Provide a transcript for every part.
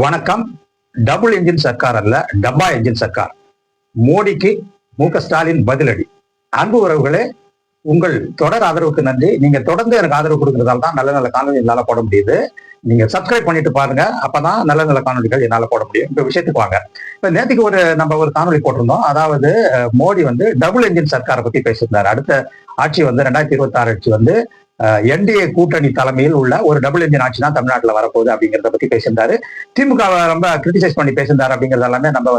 வணக்கம். Double engine Sarkar அல்ல, டப்பா என்ஜின் சர்க்கார். மோடிக்கு மு.க.ஸ்டாலின் பதிலடி. அன்பு உறவுகளே, உங்கள் தொடர் ஆதரவுக்கு நன்றி. நீங்க தொடர்ந்து எனக்கு ஆதரவு கொடுக்கறதால தான் நல்ல நல்ல காணொலி என்னால போட முடியுது. நீங்க சப்ஸ்கிரைப் பண்ணிட்டு பாருங்க, அப்பதான் நல்ல நல்ல காணொலிகள் என்னால போட முடியும். இப்ப விஷயத்துக்கு வாங்க. இப்ப நேற்றுக்கு நம்ம ஒரு காணொலி போட்டிருந்தோம். அதாவது மோடி டபுள் என்ஜின் சர்க்காரை பத்தி பேசியிருந்தாரு. அடுத்த ஆட்சி 2026 ஆட்சி என்டிஏ கூட்டணி தலைமையில் உள்ள ஒரு டபுள் என்ஜின் ஆட்சி தான் தமிழ்நாட்டில் வரப்போகுது அப்படிங்கிறத பத்தி பேசியிருந்தாரு. திமுக ரொம்ப கிரிட்டிசைஸ் பண்ணி பேசியிருந்தாரு அப்படிங்கிறது எல்லாமே நம்ம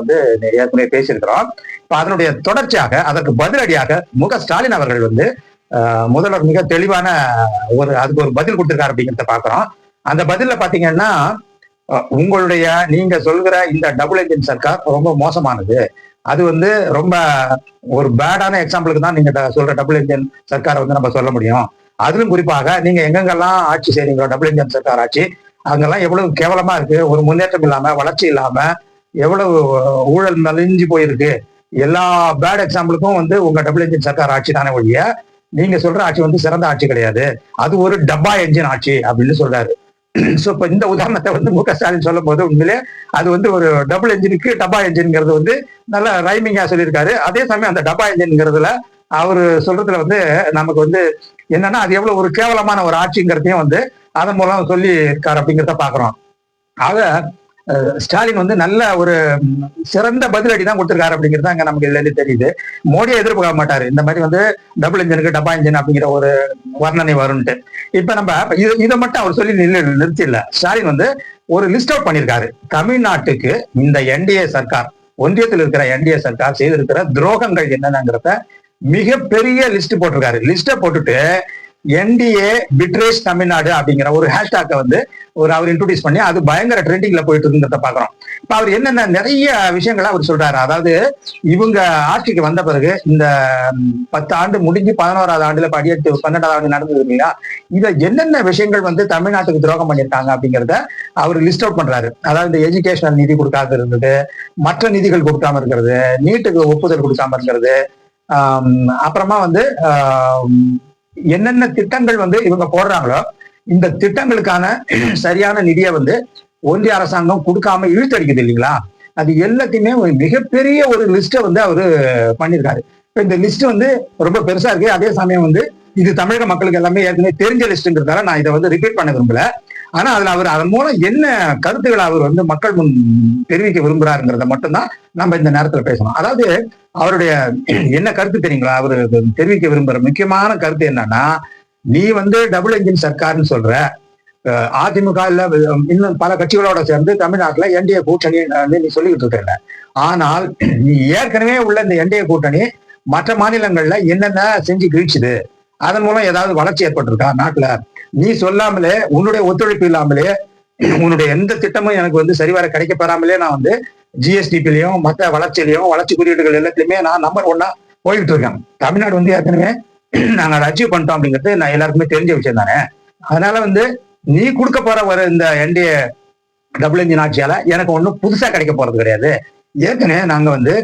ஏற்கனவே பேசியிருக்கிறோம். இப்ப அதனுடைய தொடர்ச்சியாக அதற்கு பதிலடியாக மு.க.ஸ்டாலின் அவர்கள் முதல்வர் மிக தெளிவான அதுக்கு ஒரு பதில் கொடுத்திருக்காரு அப்படிங்கிறத பாக்குறோம். அந்த பதில பாத்தீங்கன்னா, நீங்க சொல்கிற இந்த டபுள் என்ஜின் சர்க்கார் ரொம்ப மோசமானது. அது ரொம்ப ஒரு பேடான எக்ஸாம்பிளுக்கு தான் நீங்க சொல்ற டபுள் என்ஜின் சர்க்காரை நம்ம சொல்ல முடியும். அதிலும் குறிப்பாக நீங்க எங்கெங்கெல்லாம் ஆட்சி செய்றீங்களோ டபுள் என்ஜின் சர்க்கார் ஆட்சி, அங்கெல்லாம் எவ்வளவு கேவலமா இருக்கு, ஒரு முன்னேற்றம் இல்லாம, வளர்ச்சி இல்லாம, எவ்வளவு ஊழல் நலிஞ்சு போயிருக்கு. எல்லா பேட் எக்ஸாம்பிளுக்கும் உங்க டபுள் என்ஜின் சர்க்கார் ஆட்சி தானே ஒழிய நீங்க சொல்ற ஆட்சி சிறந்த ஆட்சி கிடையாது. அது ஒரு டப்பா என்ஜின் ஆட்சி அப்படின்னு சொல்றாரு. சோ இப்ப இந்த உதாரணத்தை மு.க.ஸ்டாலின் சொல்லும் போது உண்மையிலே அது ஒரு டபுள் என்ஜினுக்கு டப்பா என்ஜின்ங்கிறது நல்ல ரைமிங்கா சொல்லியிருக்காரு. அதே சமயம் அந்த டப்பா என்ஜின்ங்கிறதுல அவரு சொல்றதுல நமக்கு என்னன்னா அது எவ்வளவு ஒரு கேவலமான ஒரு ஆட்சிங்கிறதையும் அதன் மூலம் சொல்லி இருக்காரு அப்படிங்கிறத பாக்குறோம். ஆக ஸ்டாலின் நல்ல ஒரு சிறந்த பதிலடி தான் கொடுத்திருக்காரு அப்படிங்கிறது அங்க நமக்கு இதுல இருந்து தெரியுது. மோடியை எதிர்பார்க்க மாட்டாரு இந்த மாதிரி டபுள் என்ஜினுக்கு டப்பா என்ஜின் அப்படிங்கிற ஒரு வர்ணனை வரும்ட்டு. இப்ப நம்ம இதை மட்டும் அவர் சொல்லி நிறுத்தி இல்ல. ஸ்டாலின் ஒரு லிஸ்ட் அவுட் பண்ணியிருக்காரு. தமிழ்நாட்டுக்கு இந்த என்டிஏ சர்க்கார், ஒன்றியத்தில் இருக்கிற என்டிஏ சர்க்கார் செய்திருக்கிற துரோகங்கள் என்னங்கிறத மிகப்பெரிய லிஸ்ட் போட்டிருக்காரு. லிஸ்ட போட்டுட்டு என்டிஏ பிட்ரேஸ் தமிழ்நாடு அப்படிங்கிற ஒரு ஹேஷ்டாக அவர் இன்ட்ரோடியூஸ் பண்ணி அது பயங்கர ட்ரெண்டிங்ல போயிட்டு இருக்குங்கிறத பாக்குறோம். இப்ப அவர் என்னென்ன நிறைய விஷயங்களை அவர் சொல்றாரு. அதாவது இவங்க ஆட்சிக்கு வந்த பிறகு இந்த 10 ஆண்டு முடிஞ்சு 11வது ஆண்டுல படியெடுத்து 12வது ஆண்டு நடந்தது இல்லையா, இத என்னென்ன விஷயங்கள் தமிழ்நாட்டுக்கு துரோகம் பண்ணியிருக்காங்க அப்படிங்கிறத அவர் லிஸ்ட் அவுட் பண்றாரு. அதாவது இந்த எஜுகேஷனல் நிதி கொடுக்காம இருந்தது, மற்ற நிதிகள் கொடுக்காம இருக்கிறது, நீட்டுக்கு ஒப்புதல் கொடுக்காம இருக்கிறது, அப்புறமா என்னென்ன திட்டங்கள் இவங்க போடுறாங்களோ இந்த திட்டங்களுக்கான சரியான நிதியை ஒன்றிய அரசாங்கம் கொடுக்காம இழுத்தடிக்குது இல்லைங்களா, அது எல்லாத்தையுமே மிகப்பெரிய ஒரு லிஸ்ட அவரு பண்ணிருக்காரு. இந்த லிஸ்ட் ரொம்ப பெருசா இருக்கு. அதே சமயம் இது தமிழக மக்களுக்கு எல்லாமே ஏற்கனவே தெரிஞ்ச லிஸ்ட்ங்கிறதால நான் இதை ரிப்பீட் பண்ண விரும்பல. ஆனா அதுல அவர் அதன் மூலம் என்ன கருத்துக்களை அவர் மக்கள் முன் தெரிவிக்க விரும்புறாருங்கிறத மட்டும்தான் நம்ம இந்த நேரத்துல பேசணும். அதாவது அவருடைய என்ன கருத்து தெரியுங்களா, அவரு தெரிவிக்க விரும்புற முக்கியமான கருத்து என்னன்னா, நீ டபுள் என்ஜின் சர்க்கார்னு சொல்ற, அதிமுக இல்ல இன்னும் பல கட்சிகளோட சேர்ந்து தமிழ்நாட்டுல என்டிஏ கூட்டணி நீ சொல்லிக்கிட்டு இருக்க. ஆனால் நீ ஏற்கனவே உள்ள இந்த என்டிஏ கூட்டணி மற்ற மாநிலங்கள்ல என்னென்ன செஞ்சு கிழிச்சுது, அதன் மூலம் ஏதாவது வளர்ச்சி ஏற்பட்டிருக்கா நாட்டுல, நீ சொல்லாமலே, உன்னுடைய ஒத்துழைப்பு இல்லாமலே, உன்னுடைய எந்த திட்டமும் எனக்கு சரிவர கிடைக்க பெறாமலே நான் ஜிஎஸ்டிபிலையும் மற்ற வளர்ச்சியிலையும் வளர்ச்சி குறியீடுகள் எல்லாத்துலயுமே நான் நம்பர் 1 போயிட்டு இருக்கேன். தமிழ்நாடு ஏற்கனவே நாங்க அதை அச்சீவ் பண்ணிட்டோம் அப்படிங்கிறது நான் எல்லாருக்குமே தெரிஞ்ச விஷயம் தானே. அதனால நீ கொடுக்க போற இந்த என்டிஏ டபுள் என்ஜின் ஆட்சியால எனக்கு ஒன்றும் புதுசா கிடைக்க போறது கிடையாது. ஏற்கனவே நாங்க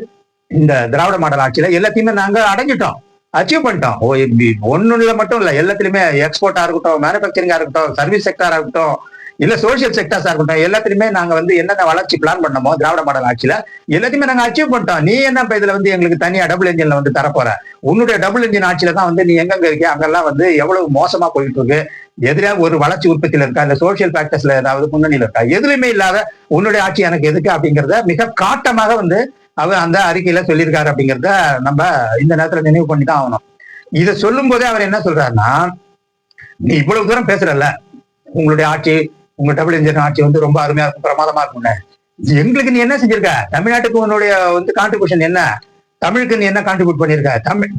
இந்த திராவிட மாடல் ஆட்சியில எல்லாத்தையுமே நாங்க அடைஞ்சிட்டோம், அச்சீவ் பண்ணிட்டோம். ஒண்ணுல மட்டும் இல்ல, எல்லாத்துலயுமே எக்ஸ்போர்ட்டா இருக்கட்டும், மேனுபேக்சரிங்கா இருக்கட்டும், சர்வீஸ் செக்டரா இருக்கட்டும், இல்ல சோசியல் செக்டர்ஸா இருக்கட்டும், எல்லாத்துலயுமே நாங்க என்னென்ன வளர்ச்சி பிளான் பண்ணமோ திராவிட மாடல் ஆட்சியில எல்லாத்தையுமே நாங்க அச்சீவ் பண்ணிட்டோம். நீ என்ன இப்ப இதுல எங்களுக்கு தனியா டபுள் என்ஜின்ல தரப்போற, உன்னுடைய டபுள் என்ஜின் ஆட்சியில தான் நீ எங்கெங்க இருக்க அங்கெல்லாம் எவ்வளவு மோசமா போயிட்டு இருக்கு, எதிரே ஒரு வளர்ச்சி உற்பத்தியில இருக்கா, இல்ல சோசியல் ஃபேக்டர்ஸ்ல ஏதாவது முன்னணியில இருக்கா, எதுலையுமே இல்லாத உன்னுடைய ஆட்சி எனக்கு எதுக்கு அப்படிங்கிறத மிக காட்டமாக அவர் அந்த அறிக்கையில சொல்லியிருக்காரு அப்படிங்கிறத நம்ம இந்த நேரத்துல நினைவு பண்ணி தான் ஆகணும். இதை சொல்லும் போதே அவர் என்ன சொல்றாருன்னா, நீ இவ்வளவு தூரம் பேசுறல்ல, உங்களுடைய ஆட்சி, உங்க டபுள் என்ஜின் ஆட்சி ரொம்ப அருமையா இருக்கும், பிரமாதமா இருக்கும்னு, எங்களுக்கு நீ என்ன செஞ்சிருக்க, தமிழ்நாட்டுக்கு உன்னுடைய கான்ட்ரிபியூஷன் என்ன, தமிழுக்கு நீ என்ன கான்ட்ரிபியூட் பண்ணிருக்க,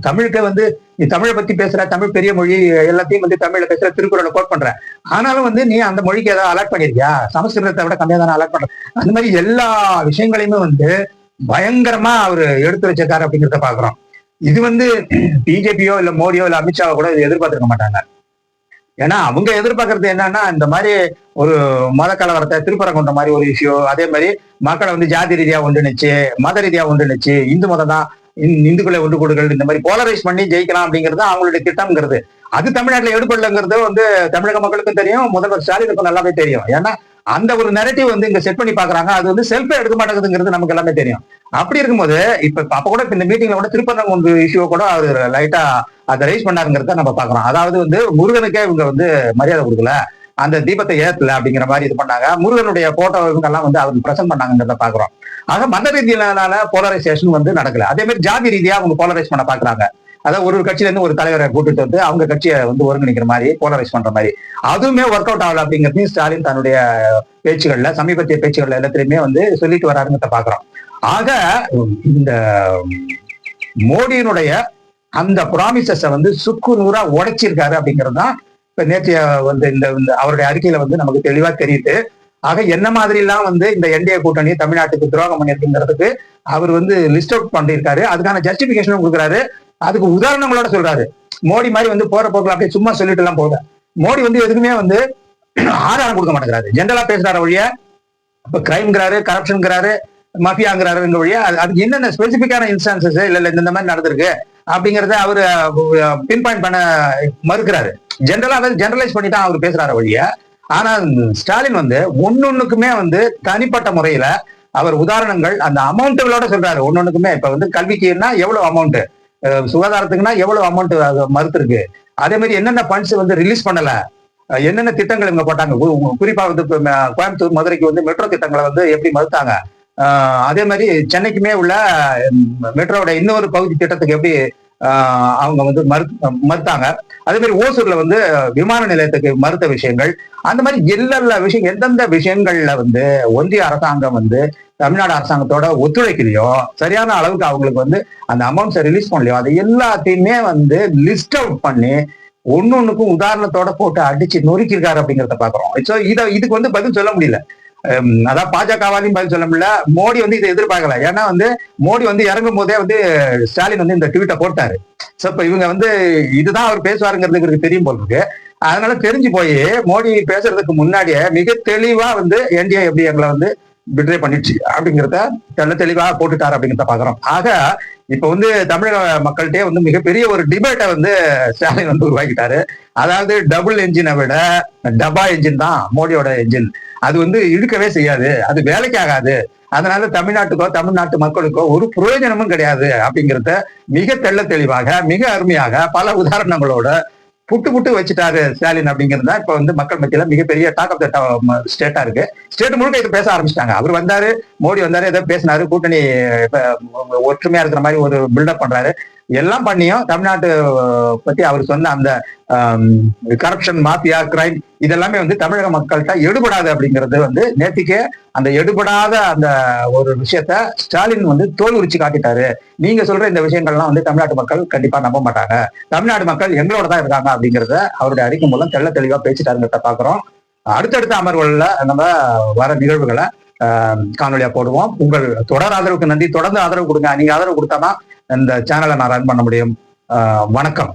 தமிழுக்கு நீ தமிழை பத்தி பேசுற, தமிழ் பெரிய மொழி, எல்லாத்தையும் தமிழ்ல பேசுற, திருக்குறளை கோட் பண்ற, ஆனாலும் நீ அந்த மொழிக்கு ஏதாவது அலர்ட் பண்ணிருக்கியா, சமஸ்கிருதத்தை விட கம்மியா தானே அலர்ட் பண்ற. அந்த மாதிரி எல்லா விஷயங்களையுமே பயங்கரமா அவரு எடுத்து வச்சிருக்காரு அப்படிங்கிறத பாக்குறோம். இது பிஜேபியோ இல்ல மோடியோ இல்ல அமித்ஷாவோ கூட இது எதிர்பார்த்திருக்க மாட்டாங்க. ஏன்னா அவங்க எதிர்பார்க்கறது என்னன்னா, இந்த மாதிரி ஒரு மத கலவரத்தை திருப்பரங்குன்ற மாதிரி ஒரு இஷ்யூ, அதே மாதிரி மக்களை ஜாதி ரீதியா ஒன்றுனுச்சு, மத ரீதியா ஒன்றுனுச்சு, இந்து மதம் தான் இந்துக்களை ஒன்று கொடுக்கிறது, இந்த மாதிரி போலரைஸ் பண்ணி ஜெயிக்கலாம் அப்படிங்கிறது அவங்களுடைய திட்டம்ங்கிறது. அது தமிழ்நாட்டுல எடுபடலைங்கிறது தமிழக மக்களுக்கும் தெரியும், முதல்வர் ஸ்டாலினுக்கும் நல்லாவே தெரியும். ஏன்னா அந்த ஒரு நெரேட்டிவ் வந்து இங்க செட் பண்ணி பாக்குறாங்க. அது வந்து செல்ஃபே எடுக்க மாட்டேங்குதுங்கிறது நமக்கு எல்லாமே தெரியும். அப்படி இருக்கும்போது இப்ப அப்ப கூட இந்த மீட்டிங்ல கூட திருப்பரங்குன்ற இஷ்யூ கூட அவர் லைட்டா அதை ரைஸ் பண்ணாருங்கிறத நம்ம பாக்குறோம். அதாவது வந்து முருகனுக்கே இவங்க வந்து மரியாதை கொடுக்கல, அந்த தீபத்தை ஏத்தல அப்படிங்கிற மாதிரி இது பண்ணாங்க. முருகனுடைய போட்டோ இவங்க எல்லாம் வந்து அவங்க பிரசன்ட் பண்ணாங்கிறத பாக்குறோம். ஆக மத ரீதியிலான போலரைசேஷன் வந்து நடக்கல. அதே மாதிரி ஜாதி ரீதியா அவங்க போலரைஸ் பண்ண பாக்குறாங்க. அதாவது ஒரு கட்சியில இருந்து ஒரு தலைவரை கூட்டிட்டு வந்து அவங்க கட்சியை வந்து ஒருங்கிணைக்கிற மாதிரி போலரைஸ் பண்ற மாதிரி அதுவுமே ஒர்க் அவுட் ஆகல அப்படிங்கிறதையும் ஸ்டாலின் தன்னுடைய பேச்சுகள்ல சமீபத்திய பேச்சுகள்ல எல்லாத்திலுமே வந்து சொல்லிட்டு வராருங்கிறத பாக்குறோம். ஆக இந்த மோடியினுடைய அந்த ப்ராமிசஸ வந்து சுக்கு நூறா உடைச்சிருக்காரு அப்படிங்கிறது தான் இப்ப நேற்றைய வந்து இந்த அவருடைய அறிக்கையில வந்து நமக்கு தெளிவா தெரியுது. ஆக என்ன மாதிரி எல்லாம் வந்து இந்த என்டிஏ கூட்டணி தமிழ்நாட்டுக்கு துரோகம் பண்ணிருக்குங்கிறதுக்கு அவர் வந்து லிஸ்ட் அவுட் பண்ணிருக்காரு. அதுக்கான ஜஸ்டிபிகேஷனும் கொடுக்குறாரு. அதுக்கு உதாரணங்களோட சொல்றாரு. மோடி மாதிரி வந்து போற போக்குல அப்படியே சும்மா சொல்லிட்டு எல்லாம் போக, மோடி வந்து எதுக்குமே வந்து ஆதாரம் கொடுக்க மாட்டேங்கிறாரு. ஜென்ரலா பேசுறாரு வழியா இப்ப கிரைம்ங்கிறாரு, கரப்ஷன்ங்கிறாரு, மஃபியாங்கிறாரு வழியா அதுக்கு என்னென்ன ஸ்பெசிபிக்கான இன்ஸ்டான்சஸ் இல்ல இந்த மாதிரி நடந்திருக்கு அப்படிங்கறத அவரு பின் பாயிண்ட் பண்ண மறுக்கிறாரு. ஜென்ரலா அதாவது ஜெனரலைஸ் பண்ணி தான் அவர் பேசுறாரு வழியா. ஆனா ஸ்டாலின் வந்து ஒன்னொன்னுக்குமே வந்து தனிப்பட்ட முறையில அவர் உதாரணங்கள் அந்த அமௌண்ட்டுகளோட சொல்றாரு. ஒன்னொன்னுக்குமே இப்ப வந்து கல்விக்குன்னா எவ்வளவு அமௌண்ட், சுகாதாரத்துக்குன்னா எவ்வளவு அமௌண்ட் மறுத்து இருக்கு, அதே மாதிரி என்னென்ன ஃபண்ட்ஸ் வந்து ரிலீஸ் பண்ணல, என்னென்ன திட்டங்கள் இவங்க போட்டாங்க, குறிப்பா வந்து கோயம்புத்தூர் மதுரைக்கு வந்து மெட்ரோ திட்டங்களை வந்து எப்படி மறுத்தாங்க, அதே மாதிரி சென்னைக்குமே உள்ள மெட்ரோவோட இன்னொரு பகுதி திட்டத்துக்கு எப்படி அவங்க வந்து மறுத்தாங்க, அதே மாதிரி ஓசூர்ல வந்து விமான நிலையத்துக்கு மறுத்த விஷயங்கள், அந்த மாதிரி எல்லா விஷயம் எந்தெந்த விஷயங்கள்ல வந்து ஒன்றிய அரசாங்கம் வந்து தமிழ்நாடு அரசாங்கத்தோட ஒத்துழைக்கலையோ, சரியான அளவுக்கு அவங்களுக்கு வந்து அந்த அமௌண்ட்ஸை ரிலீஸ் பண்ணலையோ, அதை எல்லாத்தையுமே வந்து லிஸ்ட் அவுட் பண்ணி ஒன்னொன்னுக்கும் உதாரணத்தோட போட்டு அடிச்சு நொறுக்கிருக்காரு அப்படிங்கிறத பாக்குறோம். சோ இதுக்கு வந்து பதில் சொல்ல முடியல. அதான் பாஜகவாலையும் பதில் சொல்ல முடியல. மோடி வந்து இதை எதிர்பார்க்கல. ஏன்னா வந்து மோடி வந்து இறங்கும் போதே வந்து ஸ்டாலின் வந்து இந்த ட்வீட்டை போட்டாரு. சோ இப்ப இவங்க வந்து இதுதான் அவர் பேசுவாருங்கிறது இவருக்கு தெரியும் போல் இருக்கு. அதனால தெரிஞ்சு போய் மோடி பேசுறதுக்கு முன்னாடியே மிக தெளிவா வந்து என்டிஏ எப்படி எங்களை வந்து பிட்ரே பண்ணிடுச்சு அப்படிங்கிறத தெளிவாக போட்டுட்டாரு அப்படிங்கிறத பாக்குறோம். ஆக இப்ப வந்து தமிழக மக்கள்கிட்டே வந்து மிகப்பெரிய ஒரு டிபேட்டை வந்து ஸ்டாலின் வந்து உருவாக்கிட்டாரு. அதாவது டபுள் என்ஜினை விட டபா என்ஜின் தான் மோடியோட என்ஜின். அது வந்து இழுக்கவே செய்யாது, அது வேலைக்கு ஆகாது, அதனால தமிழ்நாட்டுக்கோ தமிழ்நாட்டு மக்களுக்கோ ஒரு பிரயோஜனமும் கிடையாது அப்படிங்கிறத மிக தெளிவாக மிக அருமையாக பல உதாரணங்களோட புட்டு வச்சுட்டாரு ஸ்டாலின் அப்படிங்கிறது தான் இப்ப வந்து மக்கள் மத்தியில மிகப்பெரிய டாக் ஆஃப் த ஸ்டேட்டா இருக்கு. ஸ்டேட் முழுக்க இது பேச ஆரம்பிச்சிட்டாங்க. அவர் வந்தாரு, மோடி வந்தாரு, ஏதோ பேசினாரு, கூட்டணி ஒற்றுமையா இருக்கிற மாதிரி ஒரு பில்டப் பண்றாரு. எல்லாம் பண்ணியும் தமிழ்நாட்டு பத்தி அவர் சொன்ன அந்த கரப்ஷன், மாஃபியா, கிரைம் இதெல்லாமே வந்து தமிழக மக்கள்கிட்ட எடுபடாது அப்படிங்கிறது வந்து நேத்திக்கே அந்த எடுபடாத அந்த ஒரு விஷயத்த ஸ்டாலின் வந்து தோல் உரிச்சு காட்டிட்டாரு. நீங்க சொல்ற இந்த விஷயங்கள்லாம் வந்து தமிழ்நாட்டு மக்கள் கண்டிப்பா நம்ப மாட்டாங்க, தமிழ்நாடு மக்கள் எங்களோட தான் இருக்காங்க அப்படிங்கிறத அவருடைய அறிக்கை மூலம் தெளிவா பேசிட்டாருங்கிறத பாக்குறோம். அடுத்தடுத்த அமர்வுகள்ல நம்ம வர நிகழ்வுகளை காணொலியா போடுவோம். உங்கள் தொடர் ஆதரவுக்கு நன்றி. தொடர்ந்து ஆதரவு கொடுங்க. நீங்க ஆதரவு கொடுத்தாதான் இந்த சேனலை நான் ரன் பண்ண முடியும். வணக்கம்.